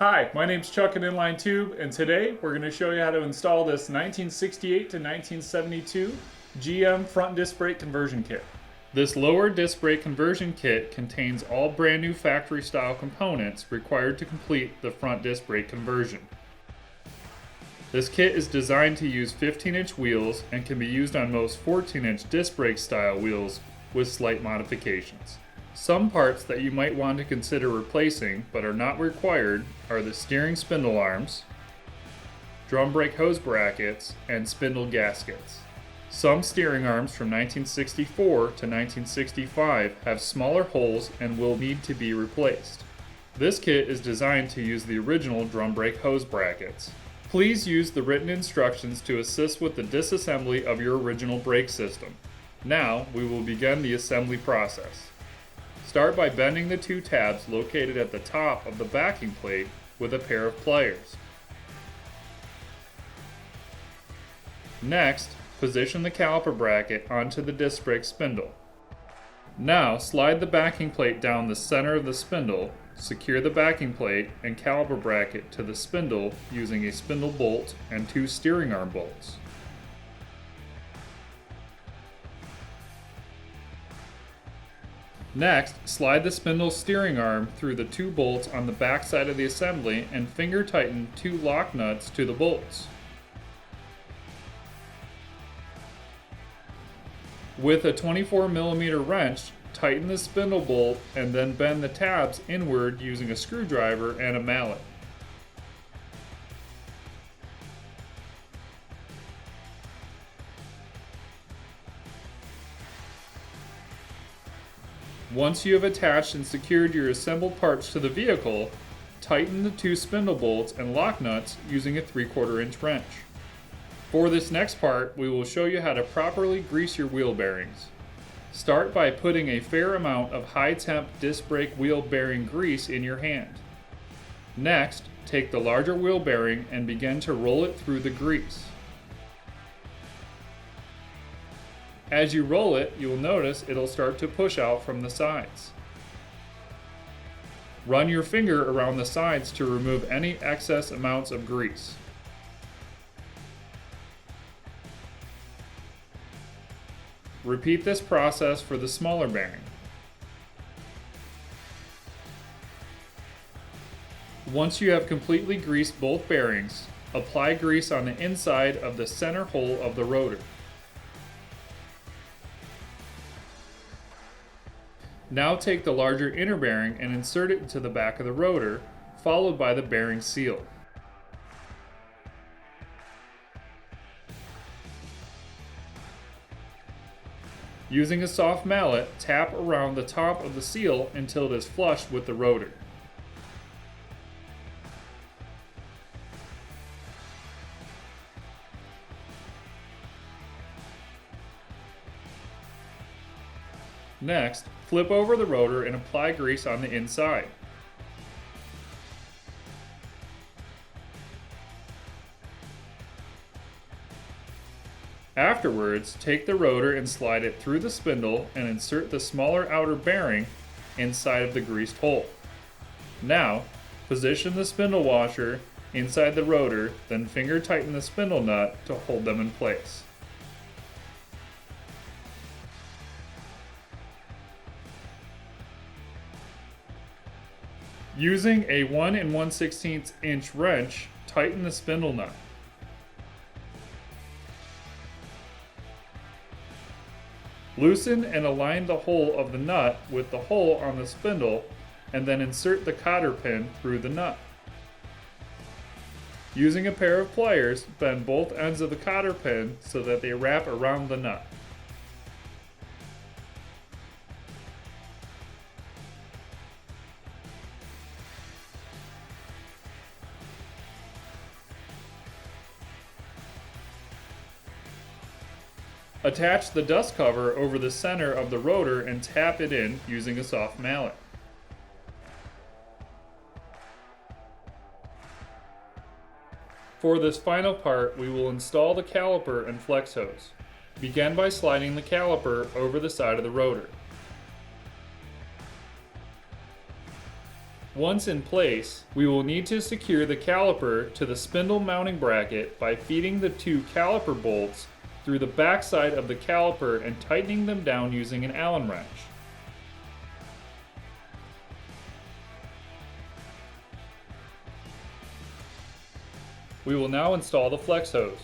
Hi, my name's Chuck at Inline Tube, and today we're going to show you how to install this 1968 to 1972 GM front disc brake conversion kit. This lower disc brake conversion kit contains all brand new factory style components required to complete the front disc brake conversion. This kit is designed to use 15-inch wheels and can be used on most 14-inch disc brake style wheels with slight modifications. Some parts that you might want to consider replacing but are not required are the steering spindle arms, drum brake hose brackets, and spindle gaskets. Some steering arms from 1964 to 1965 have smaller holes and will need to be replaced. This kit is designed to use the original drum brake hose brackets. Please use the written instructions to assist with the disassembly of your original brake system. Now we will begin the assembly process. Start by bending the two tabs located at the top of the backing plate with a pair of pliers. Next, position the caliper bracket onto the disc brake spindle. Now slide the backing plate down the center of the spindle, secure the backing plate and caliper bracket to the spindle using a spindle bolt and two steering arm bolts. Next, slide the spindle steering arm through the two bolts on the back side of the assembly and finger tighten two lock nuts to the bolts. With a 24mm wrench, tighten the spindle bolt and then bend the tabs inward using a screwdriver and a mallet. Once you have attached and secured your assembled parts to the vehicle, tighten the two spindle bolts and lock nuts using a 3/4 inch wrench. For this next part, we will show you how to properly grease your wheel bearings. Start by putting a fair amount of high temp disc brake wheel bearing grease in your hand. Next, take the larger wheel bearing and begin to roll it through the grease. As you roll it, you will notice it'll start to push out from the sides. Run your finger around the sides to remove any excess amounts of grease. Repeat this process for the smaller bearing. Once you have completely greased both bearings, apply grease on the inside of the center hole of the rotor. Now take the larger inner bearing and insert it into the back of the rotor, followed by the bearing seal. Using a soft mallet, tap around the top of the seal until it is flush with the rotor. Next, flip over the rotor and apply grease on the inside. Afterwards, take the rotor and slide it through the spindle and insert the smaller outer bearing inside of the greased hole. Now, position the spindle washer inside the rotor, then finger tighten the spindle nut to hold them in place. Using a 1 1/16 inch wrench, tighten the spindle nut. Loosen and align the hole of the nut with the hole on the spindle and then insert the cotter pin through the nut. Using a pair of pliers, bend both ends of the cotter pin so that they wrap around the nut. Attach the dust cover over the center of the rotor and tap it in using a soft mallet. For this final part, we will install the caliper and flex hose. Begin by sliding the caliper over the side of the rotor. Once in place, we will need to secure the caliper to the spindle mounting bracket by feeding the two caliper bolts through the backside of the caliper and tightening them down using an Allen wrench. We will now install the flex hose.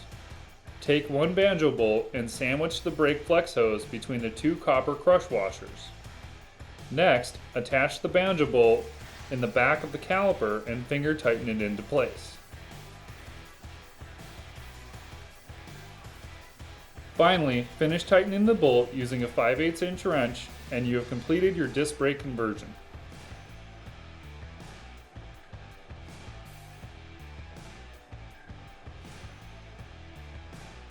Take one banjo bolt and sandwich the brake flex hose between the two copper crush washers. Next, attach the banjo bolt in the back of the caliper and finger tighten it into place. Finally, finish tightening the bolt using a 5/8 inch wrench and you have completed your disc brake conversion.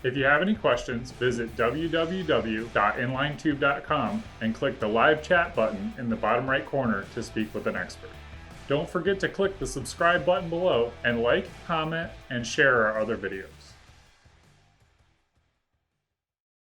If you have any questions, visit www.inlinetube.com and click the live chat button in the bottom right corner to speak with an expert. Don't forget to click the subscribe button below and like, comment, and share our other videos.